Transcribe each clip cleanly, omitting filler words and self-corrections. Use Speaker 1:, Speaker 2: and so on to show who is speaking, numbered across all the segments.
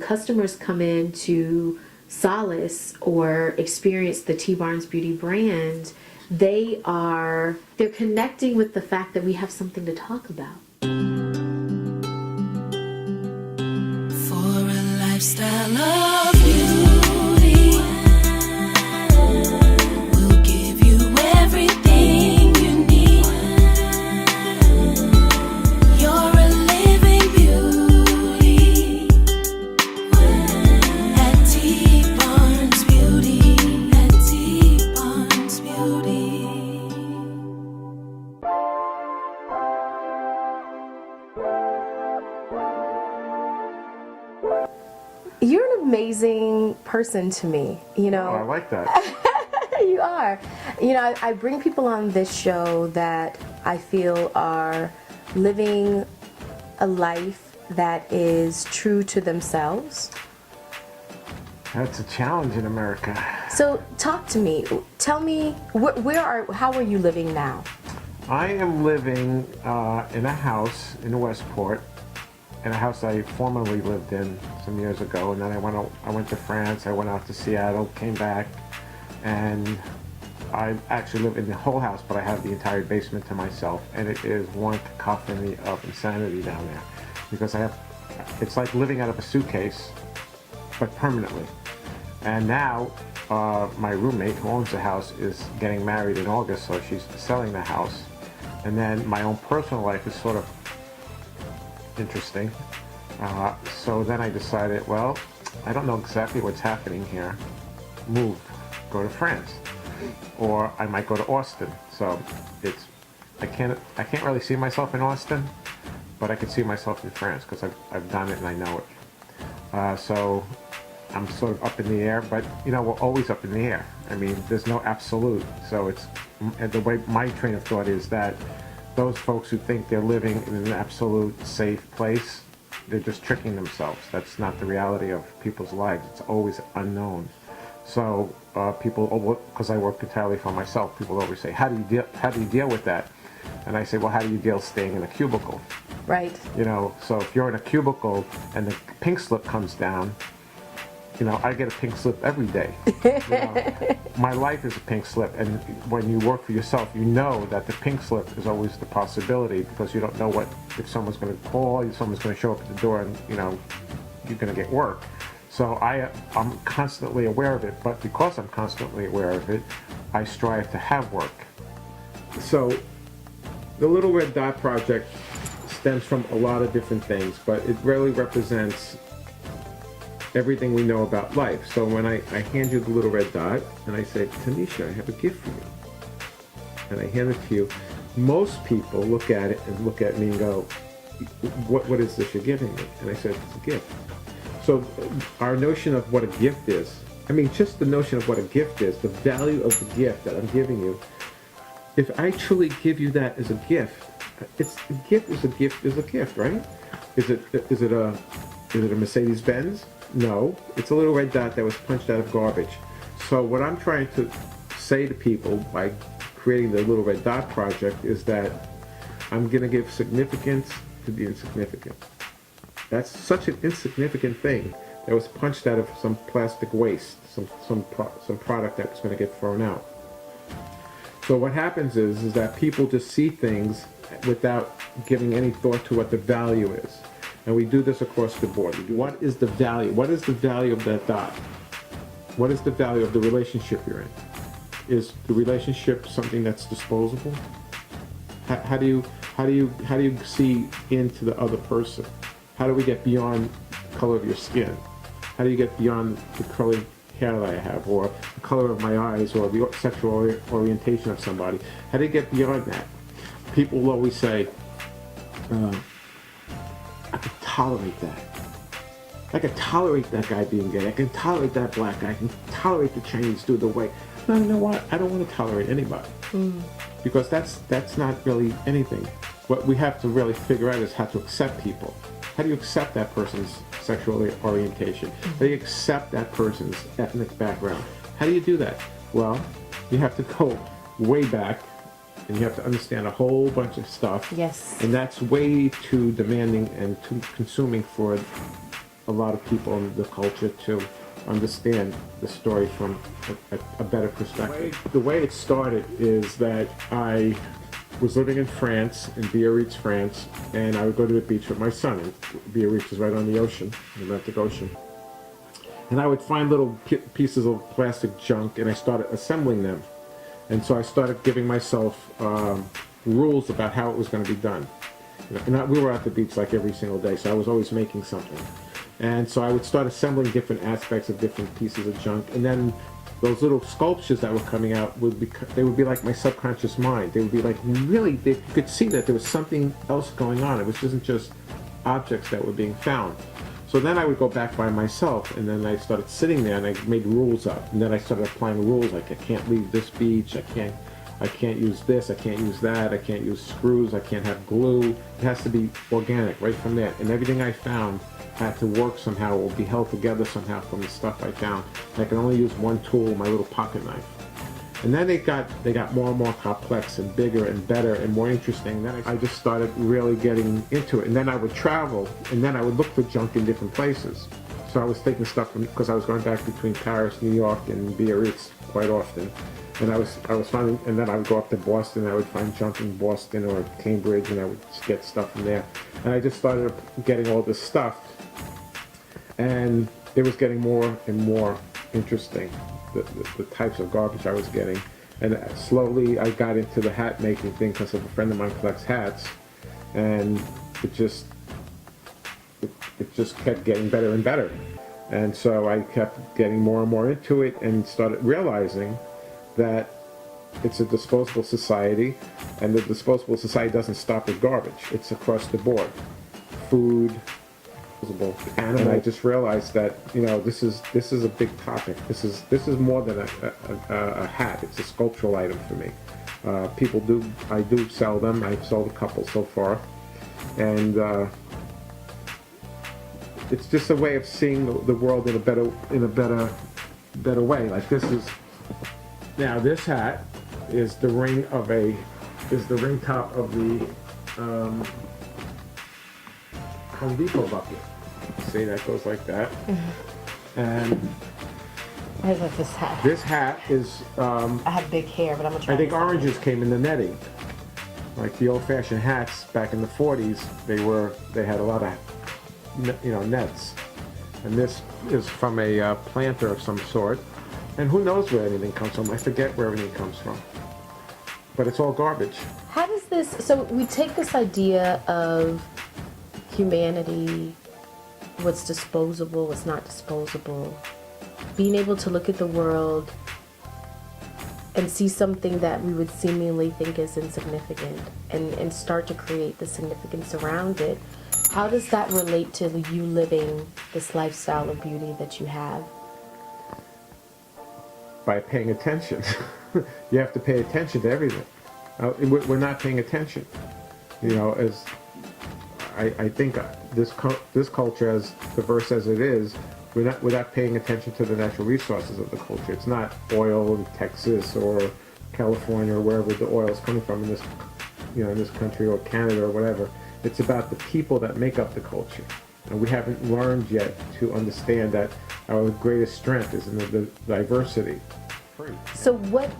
Speaker 1: customers come in to solace or experience the T.Barnes beauty brand, they're connecting with the fact that we have something to talk about.
Speaker 2: For a lifestyle of beauty, we'll give you everything you need. You're a living beauty at T.Barnes Beauty, at T.Barnes Beauty.
Speaker 3: You're an amazing person to me, you know.
Speaker 4: Oh, I like that.
Speaker 3: You are. You know, I bring people on this show that I feel are living a life that is true to themselves.
Speaker 4: That's a challenge in America.
Speaker 3: So talk to me. Tell me, how are you living now?
Speaker 4: I am living in a house in Westport, in a house I formerly lived in some years ago, and then I went to France, I went out to Seattle, came back, and I actually live in the whole house, but I have the entire basement to myself, and it is one cacophony of insanity down there, because it's like living out of a suitcase, but permanently. And now, my roommate who owns the house is getting married in August, so she's selling the house, and then my own personal life is sort of interesting. So then I decided, well, I don't know exactly what's happening here. Move, go to France, or I might go to Austin. So I can't really see myself in Austin, but I can see myself in France because I've done it and I know it. So I'm sort of up in the air, but you know, we're always up in the air. I mean, there's no absolute. So the way my train of thought is that those folks who think they're living in an absolute safe place, they're just tricking themselves. That's not the reality of people's lives. It's always unknown. So people, because I work entirely for myself, people always say, how do you deal with that? And I say, well, how do you deal staying in a cubicle?
Speaker 3: Right.
Speaker 4: You know, so if you're in a cubicle and the pink slip comes down, you know, I get a pink slip every day. You know, my life is a pink slip, and when you work for yourself, you know that the pink slip is always the possibility, because you don't know if someone's going to call, if someone's going to show up at the door, and you know, you're going to get work. So I'm constantly aware of it, but because I'm constantly aware of it, I strive to have work. So the Little Red Dot Project stems from a lot of different things, but it really represents everything we know about life. So when I hand you the little red dot and I say, Tanisha, I have a gift for you, and I hand it to you, most people look at it and look at me and go, what is this you're giving me? And I said, it's a gift. So our notion of what a gift is, I mean, just the notion of what a gift is, the value of the gift that I'm giving you, if I truly give you that as a gift, a gift is a gift, right? Is it a Mercedes-Benz? No, it's a little red dot that was punched out of garbage. So what I'm trying to say to people by creating the Little Red Dot Project is that I'm going to give significance to the insignificant. That's such an insignificant thing that was punched out of some plastic waste, some product that was going to get thrown out. So what happens is that people just see things without giving any thought to what the value is. And we do this across the board. What is the value? What is the value of that dot? What is the value of the relationship you're in? Is the relationship something that's disposable? How do you see into the other person? How do we get beyond the color of your skin? How do you get beyond the curly hair that I have, or the color of my eyes, or the sexual orientation of somebody? How do you get beyond that? People will always say, I can tolerate that. I can tolerate that guy being gay. I can tolerate that black guy. I can tolerate the Chinese dude the way. No, you know what? I don't want to tolerate anybody. Because that's not really anything. What we have to really figure out is how to accept people. How do you accept that person's sexual orientation? How do you accept that person's ethnic background? How do you do that? Well, you have to go way back, and you have to understand a whole bunch of stuff.
Speaker 3: Yes.
Speaker 4: And that's way too demanding and too consuming for a lot of people in the culture to understand the story from a better perspective. The way it started is that I was living in France, in Biarritz, France, and I would go to the beach with my son. And Biarritz is right on the ocean, the Atlantic Ocean. And I would find little pieces of plastic junk, and I started assembling them. And so I started giving myself rules about how it was going to be done. And we were at the beach like every single day, so I was always making something. And so I would start assembling different aspects of different pieces of junk, and then those little sculptures that were coming out would be like my subconscious mind. They would be like really, you could see that there was something else going on. It wasn't just objects that were being found. So then I would go back by myself, and then I started sitting there and I made rules up, and then I started applying rules like I can't leave this beach, I can't use this, I can't use that, I can't use screws, I can't have glue. It has to be organic right from there. And everything I found had to work somehow or be held together somehow from the stuff I found. I could only use one tool, my little pocket knife. And then they got more and more complex and bigger and better and more interesting. Then I just started really getting into it. And then I would travel, and then I would look for junk in different places. So I was taking stuff from, because I was going back between Paris, New York, and Biarritz quite often. And I was finding, and then I would go up to Boston, and I would find junk in Boston or Cambridge, and I would get stuff from there. And I just started getting all this stuff, and it was getting more and more interesting, the types of garbage I was getting. And slowly I got into the hat making thing because of a friend of mine collects hats, and it just kept getting better and better. And so I kept getting more and more into it and started realizing that it's a disposable society, and the disposable society doesn't stop with garbage. It's across the board. Food, and I just realized that, you know, this is a big topic. This is more than a hat. It's a sculptural item for me. I do sell them. I've sold a couple so far, and it's just a way of seeing the world in a better way. Like now this hat is the ring top of the Home Depot bucket. See, that goes like that. And
Speaker 3: I love this hat.
Speaker 4: This hat is
Speaker 3: I have big hair, but I'm gonna try.
Speaker 4: I think oranges came in the netting. Like the old-fashioned hats back in the 40s, they had a lot of nets. And this is from a planter of some sort. And who knows where anything comes from? I forget where everything comes from. But it's all garbage.
Speaker 3: How does this, so we take this idea of humanity, what's disposable, what's not disposable, being able to look at the world and see something that we would seemingly think is insignificant and start to create the significance around it. How does that relate to you living this lifestyle of beauty that you have?
Speaker 4: By paying attention. You have to pay attention to everything. We're not paying attention. You know, as I think this culture, as diverse as it is, we're not paying attention to the natural resources of the culture. It's not oil in Texas or California or wherever the oil is coming from in this country or Canada or whatever. It's about the people that make up the culture. And we haven't learned yet to understand that our greatest strength is in the diversity. Free.
Speaker 3: So what,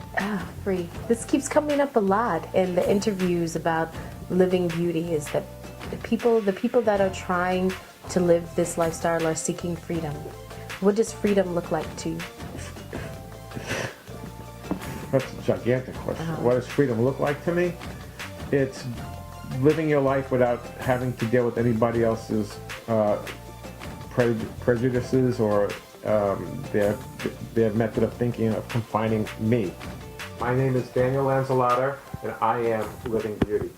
Speaker 3: free, this keeps coming up a lot in the interviews about living beauty, is that the people that are trying to live this lifestyle are seeking freedom. What does freedom look like to you?
Speaker 4: That's a gigantic question. What does freedom look like to me? It's living your life without having to deal with anybody else's prejudices or their method of thinking of confining me. My name is Daniel Lanzalata, and I am Living Beauty.